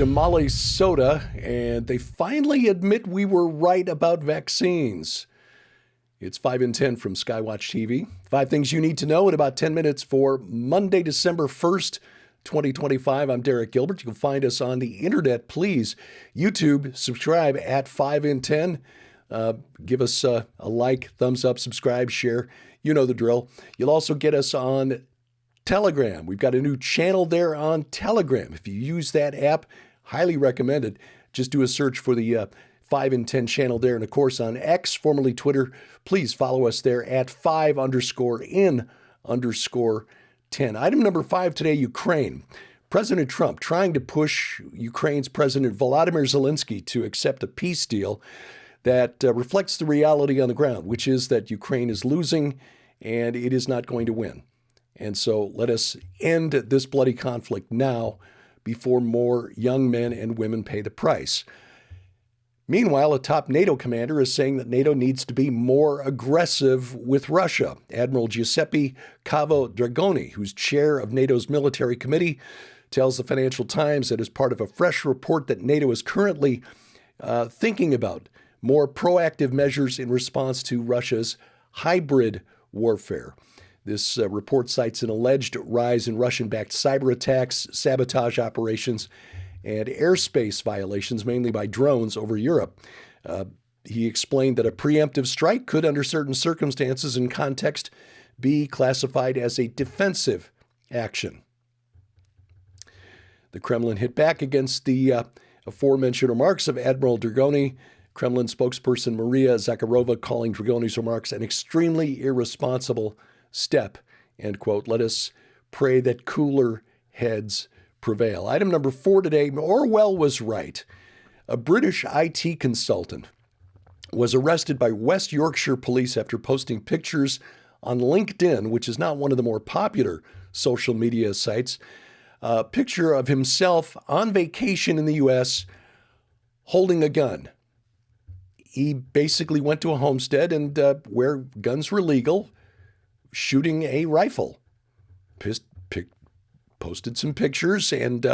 Somali soda, and they finally admit we were right about vaccines. It's 5 in 10 from Skywatch TV. 5 things you need to know in about 10 minutes for Monday, December 1st, 2025. I'm Derek Gilbert. You can find us on the internet. Please, YouTube, subscribe at 5 in 10. Give us a like, thumbs up, subscribe, share. You know the drill. You'll also get us on Telegram. We've got a new channel there on Telegram. If you use that app, highly recommend it. Just do a search for the 5 in 10 channel there. And of course, on X, formerly Twitter, please follow us there at 5_in_10. Item number 5 today, Ukraine. President Trump trying to push Ukraine's President Volodymyr Zelensky to accept a peace deal that reflects the reality on the ground, which is that Ukraine is losing and it is not going to win. And so let us end this bloody conflict now before more young men and women pay the price. Meanwhile, a top NATO commander is saying that NATO needs to be more aggressive with Russia. Admiral Giuseppe Cavo-Dragoni, who's chair of NATO's military committee, tells the Financial Times that as part of a fresh report that NATO is currently thinking about more proactive measures in response to Russia's hybrid warfare. This report cites an alleged rise in Russian-backed cyber attacks, sabotage operations, and airspace violations, mainly by drones over Europe. He explained that a preemptive strike could, under certain circumstances and context, be classified as a defensive action. The Kremlin hit back against the aforementioned remarks of Admiral Dragoni. Kremlin spokesperson Maria Zakharova calling Dragoni's remarks an extremely irresponsible step, end quote. Let us pray that cooler heads prevail. Item number 4 today, Orwell was right. A British IT consultant was arrested by West Yorkshire police after posting pictures on LinkedIn, which is not one of the more popular social media sites, a picture of himself on vacation in the U.S. holding a gun. He basically went to a homestead and where guns were legal, shooting a rifle. Posted some pictures, and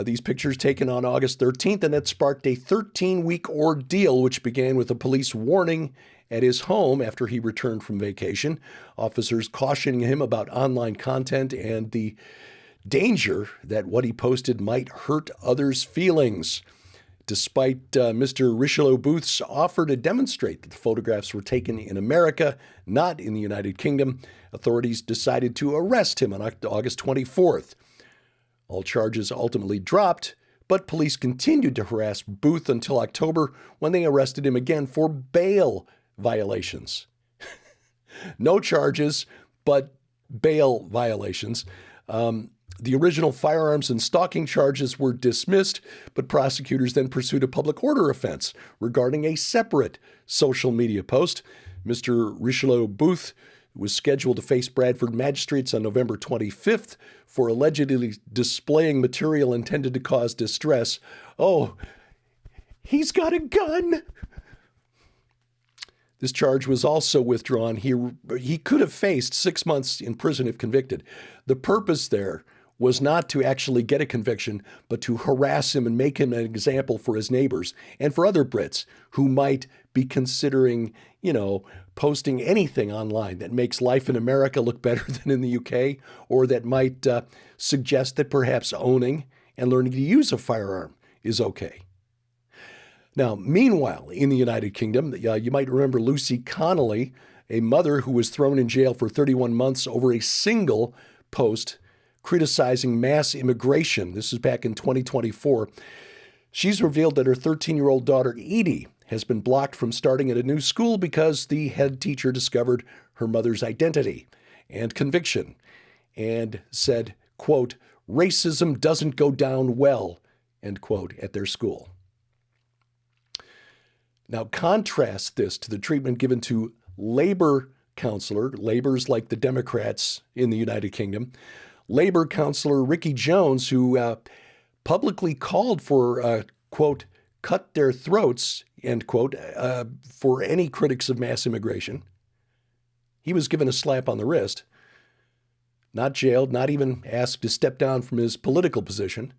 these pictures taken on August 13th, and that sparked a 13-week ordeal, which began with a police warning at his home after he returned from vacation. Officers cautioning him about online content and the danger that what he posted might hurt others' feelings. Despite Mr. Richelieu Booth's offer to demonstrate that the photographs were taken in America, not in the United Kingdom, authorities decided to arrest him on August 24th. All charges ultimately dropped, but police continued to harass Booth until October, when they arrested him again for bail violations. No charges, but bail violations. The original firearms and stalking charges were dismissed, but prosecutors then pursued a public order offense regarding a separate social media post. Mr. Richelieu Booth was scheduled to face Bradford magistrates on November 25th for allegedly displaying material intended to cause distress. Oh, he's got a gun! This charge was also withdrawn. He could have faced 6 months in prison if convicted. The purpose there was not to actually get a conviction, but to harass him and make him an example for his neighbors and for other Brits who might be considering, posting anything online that makes life in America look better than in the UK, or that might suggest that perhaps owning and learning to use a firearm is okay. Now, meanwhile, in the United Kingdom, you might remember Lucy Connolly, a mother who was thrown in jail for 31 months over a single post criticizing mass immigration. This is back in 2024. She's revealed that her 13-year-old daughter, Edie, has been blocked from starting at a new school because the head teacher discovered her mother's identity and conviction and said, quote, "Racism doesn't go down well," end quote, at their school. Now, contrast this to the treatment given to Labor counselor, Labor's like the Democrats in the United Kingdom, Labor counselor Ricky Jones, who publicly called for, quote, "cut their throats," end quote, for any critics of mass immigration. He was given a slap on the wrist, not jailed, not even asked to step down from his political position.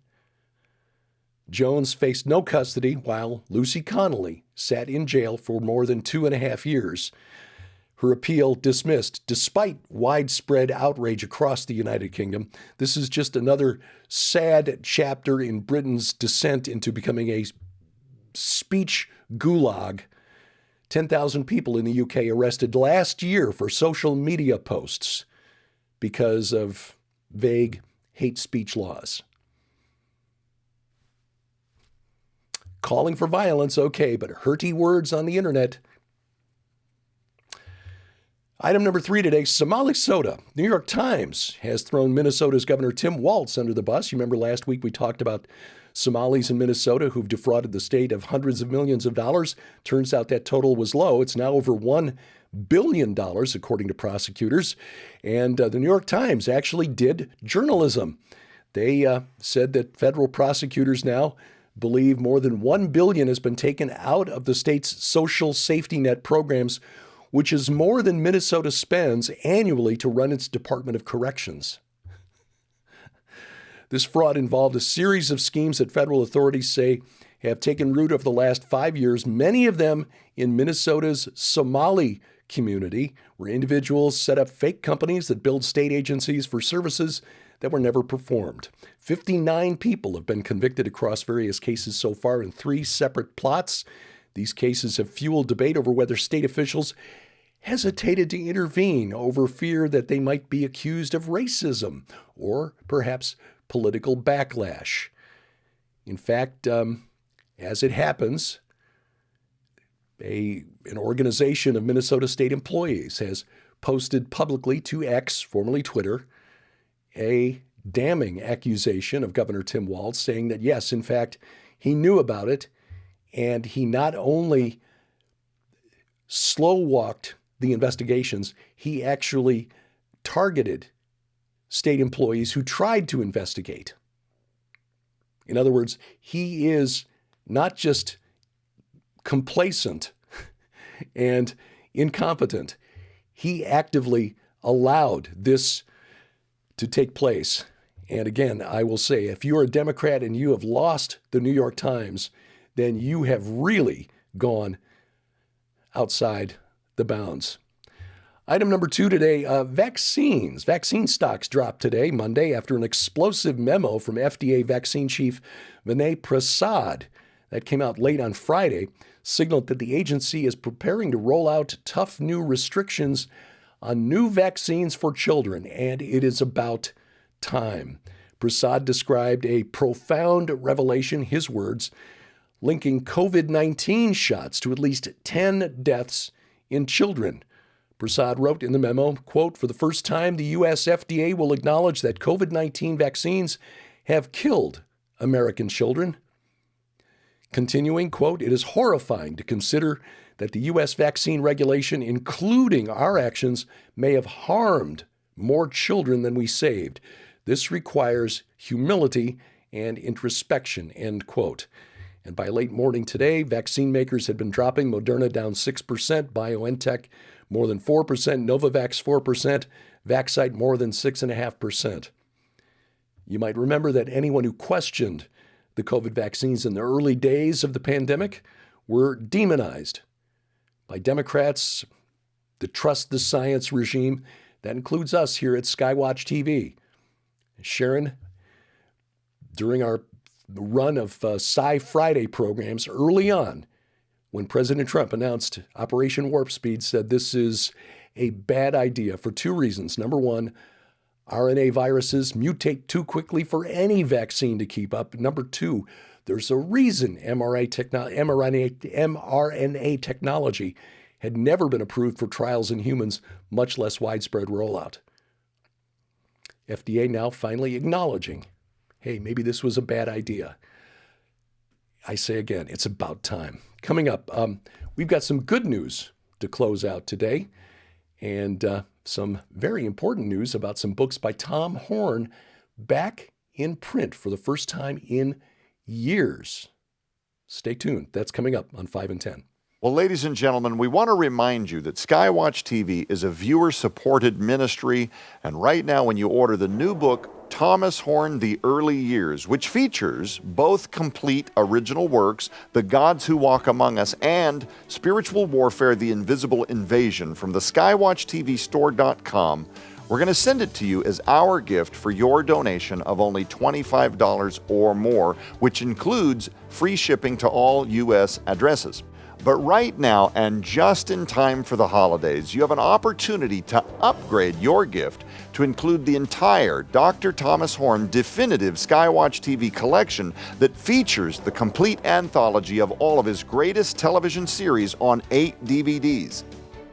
Jones faced no custody while Lucy Connolly sat in jail for more than 2.5 years. Her appeal dismissed despite widespread outrage across the United Kingdom. This is just another sad chapter in Britain's descent into becoming a speech gulag. 10,000 people in the UK arrested last year for social media posts because of vague hate speech laws. Calling for violence, okay, but hurty words on the internet. Item number 3 today, Somali soda. New York Times has thrown Minnesota's Governor Tim Walz under the bus. You remember last week we talked about Somalis in Minnesota who've defrauded the state of hundreds of millions of dollars. Turns out that total was low. It's now over $1 billion, according to prosecutors. And the New York Times actually did journalism. They said that federal prosecutors now believe more than $1 billion has been taken out of the state's social safety net programs, which is more than Minnesota spends annually to run its Department of Corrections. This fraud involved a series of schemes that federal authorities say have taken root over the last 5 years, many of them in Minnesota's Somali community, where individuals set up fake companies that build state agencies for services that were never performed. 59 people have been convicted across various cases so far in 3 separate plots. These cases have fueled debate over whether state officials hesitated to intervene over fear that they might be accused of racism or perhaps political backlash. In fact, as it happens, an organization of Minnesota state employees has posted publicly to X, formerly Twitter, a damning accusation of Governor Tim Walz, saying that, yes, in fact, he knew about it, and he not only slow-walked the investigations, he actually targeted state employees who tried to investigate. In other words, he is not just complacent and incompetent. He actively allowed this to take place. And again, I will say, if you're a Democrat and you have lost the New York Times, then you have really gone outside the bounds. Item number 2 today, vaccines. Vaccine stocks dropped today, Monday, after an explosive memo from FDA vaccine chief Vinay Prasad that came out late on Friday signaled that the agency is preparing to roll out tough new restrictions on new vaccines for children, and it is about time. Prasad described a profound revelation, his words, linking COVID-19 shots to at least 10 deaths in children. Prasad wrote in the memo, quote, "For the first time, the U.S. FDA will acknowledge that COVID-19 vaccines have killed American children." Continuing, quote, "It is horrifying to consider that the U.S. vaccine regulation, including our actions, may have harmed more children than we saved. This requires humility and introspection," end quote. And by late morning today, vaccine makers had been dropping Moderna down 6%, BioNTech more than 4%, Novavax 4%, Vaxcyte more than 6.5%. You might remember that anyone who questioned the COVID vaccines in the early days of the pandemic were demonized by Democrats, the Trust the Science regime. That includes us here at Skywatch TV. Sharon, during our run of Sci Friday programs early on, when President Trump announced Operation Warp Speed, said this is a bad idea for 2 reasons. Number 1, RNA viruses mutate too quickly for any vaccine to keep up. Number 2, there's a reason mRNA technology had never been approved for trials in humans, much less widespread rollout. FDA now finally acknowledging, hey, maybe this was a bad idea. I say again, it's about time. Coming up, we've got some good news to close out today, and some very important news about some books by Tom Horn back in print for the first time in years. Stay tuned. That's coming up on 5 and 10. Well, ladies and gentlemen, we want to remind you that Skywatch TV is a viewer-supported ministry, and right now when you order the new book, Thomas Horn, The Early Years, which features both complete original works, The Gods Who Walk Among Us, and Spiritual Warfare, The Invisible Invasion from the skywatchtvstore.com. We're going to send it to you as our gift for your donation of only $25 or more, which includes free shipping to all U.S. addresses. But right now, and just in time for the holidays, you have an opportunity to upgrade your gift to include the entire Dr. Thomas Horn Definitive Skywatch TV collection that features the complete anthology of all of his greatest television series on 8 DVDs.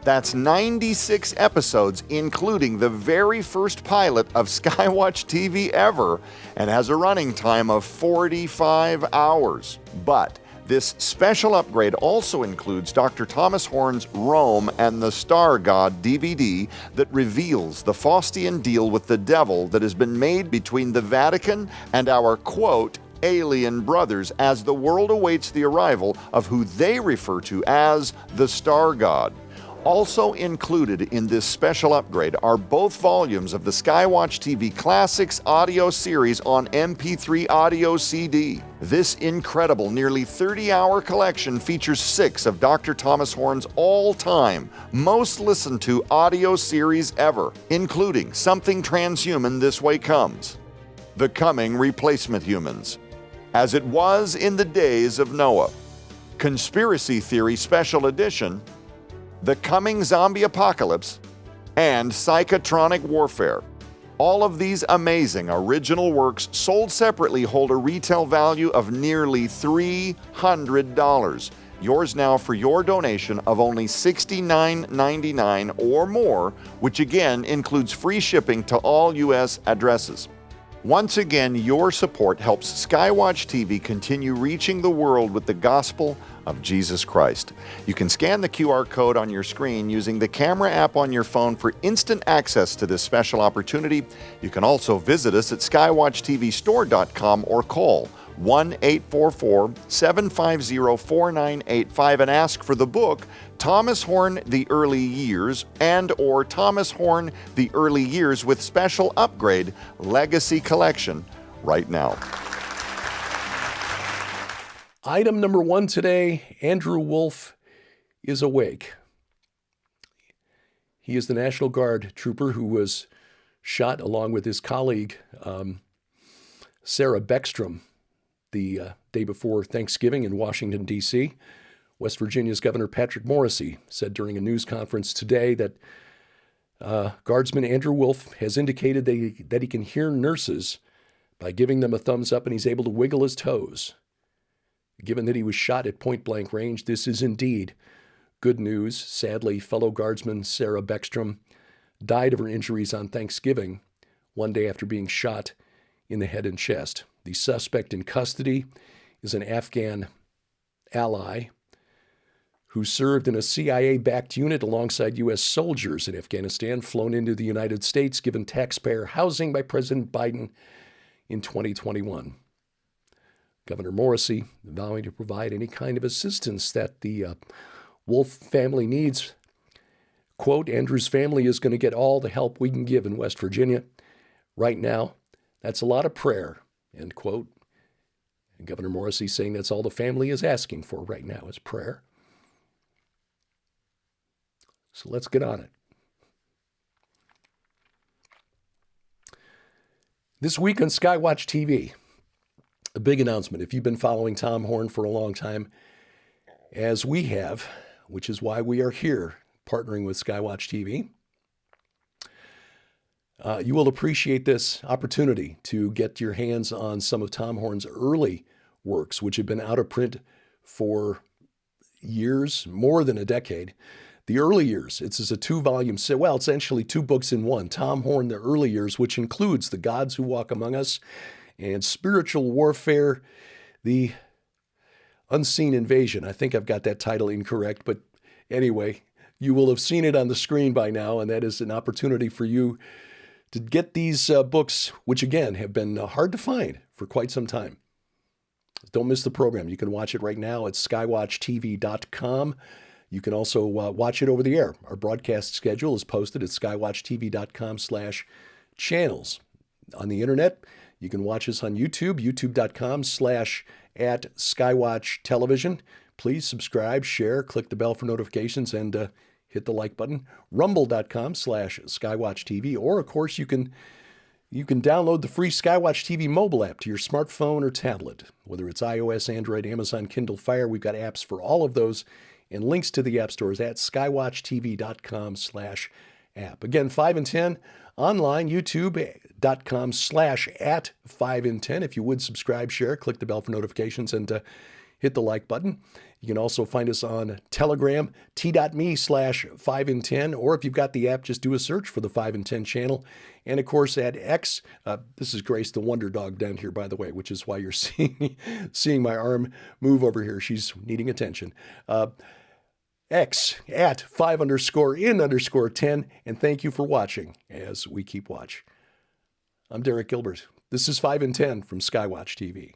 That's 96 episodes, including the very first pilot of Skywatch TV ever, and has a running time of 45 hours. But this special upgrade also includes Dr. Thomas Horn's Rome and the Star God DVD that reveals the Faustian deal with the devil that has been made between the Vatican and our, quote, alien brothers as the world awaits the arrival of who they refer to as the Star God. Also included in this special upgrade are both volumes of the Skywatch TV Classics audio series on MP3 audio CD. This incredible, nearly 30-hour collection features 6 of Dr. Thomas Horn's all-time, most listened to audio series ever, including Something Transhuman This Way Comes, The Coming Replacement Humans, As It Was in the Days of Noah, Conspiracy Theory Special Edition, The Coming Zombie Apocalypse, and Psychotronic Warfare. All of these amazing original works sold separately hold a retail value of nearly $300. Yours now for your donation of only $69.99 or more, which again includes free shipping to all U.S. addresses. Once again, your support helps Skywatch TV continue reaching the world with the gospel of Jesus Christ. You can scan the QR code on your screen using the camera app on your phone for instant access to this special opportunity. You can also visit us at skywatchtvstore.com or call 1-844-750-4985 and ask for the book Thomas Horn, The Early Years, and or Thomas Horn, The Early Years with Special Upgrade Legacy Collection right now. Item number 1 today, Andrew Wolfe is awake. He is the National Guard trooper who was shot along with his colleague, Sarah Beckstrom, the day before Thanksgiving in Washington, D.C. West Virginia's Governor Patrick Morrisey said during a news conference today that Guardsman Andrew Wolfe has indicated that he can hear nurses by giving them a thumbs up and he's able to wiggle his toes. Given that he was shot at point-blank range, this is indeed good news. Sadly, fellow Guardsman Sarah Beckstrom died of her injuries on Thanksgiving, one day after being shot in the head and chest. The suspect in custody is an Afghan ally who served in a CIA-backed unit alongside U.S. soldiers in Afghanistan, flown into the United States, given taxpayer housing by President Biden in 2021. Governor Morrisey vowing to provide any kind of assistance that the Wolfe family needs. Quote, Andrew's family is going to get all the help we can give in West Virginia. Right now, that's a lot of prayer, end quote. And Governor Morrisey saying that's all the family is asking for right now is prayer. So let's get on it. This week on Skywatch TV, a big announcement. If you've been following Tom Horn for a long time, as we have, which is why we are here partnering with Skywatch TV, you will appreciate this opportunity to get your hands on some of Tom Horn's early works, which have been out of print for years, more than a decade. The Early Years, it's a 2-volume set. Well, it's essentially 2 books in one. Tom Horn, The Early Years, which includes The Gods Who Walk Among Us and Spiritual Warfare, The Unseen Invasion. I think I've got that title incorrect, but anyway, you will have seen it on the screen by now, and that is an opportunity for you to get these books, which again have been hard to find for quite some time. Don't miss the program. You can watch it right now at skywatchtv.com. You can also watch it over the air. Our broadcast schedule is posted at skywatchtv.com/channels. on the internet. You can watch us on YouTube, youtube.com/@Skywatch Television. Please subscribe, share, click the bell for notifications, and hit the like button. Rumble.com/Skywatch TV. Or, of course, you can download the free Skywatch TV mobile app to your smartphone or tablet. Whether it's iOS, Android, Amazon, Kindle Fire, we've got apps for all of those, and links to the app stores at skywatchtv.com/app. Again, 5 and 10 online, youtube.com/@5in10. If you would subscribe, share, click the bell for notifications, and hit the like button. You can also find us on Telegram, t.me/5in10, or if you've got the app, just do a search for the 5 and 10 channel. And of course at X, this is Grace the Wonder Dog down here, by the way, which is why you're seeing my arm move over here. She's needing attention. X at 5_in_10, and thank you for watching as we keep watch. I'm Derek Gilbert. This is 5 and 10 from Skywatch TV.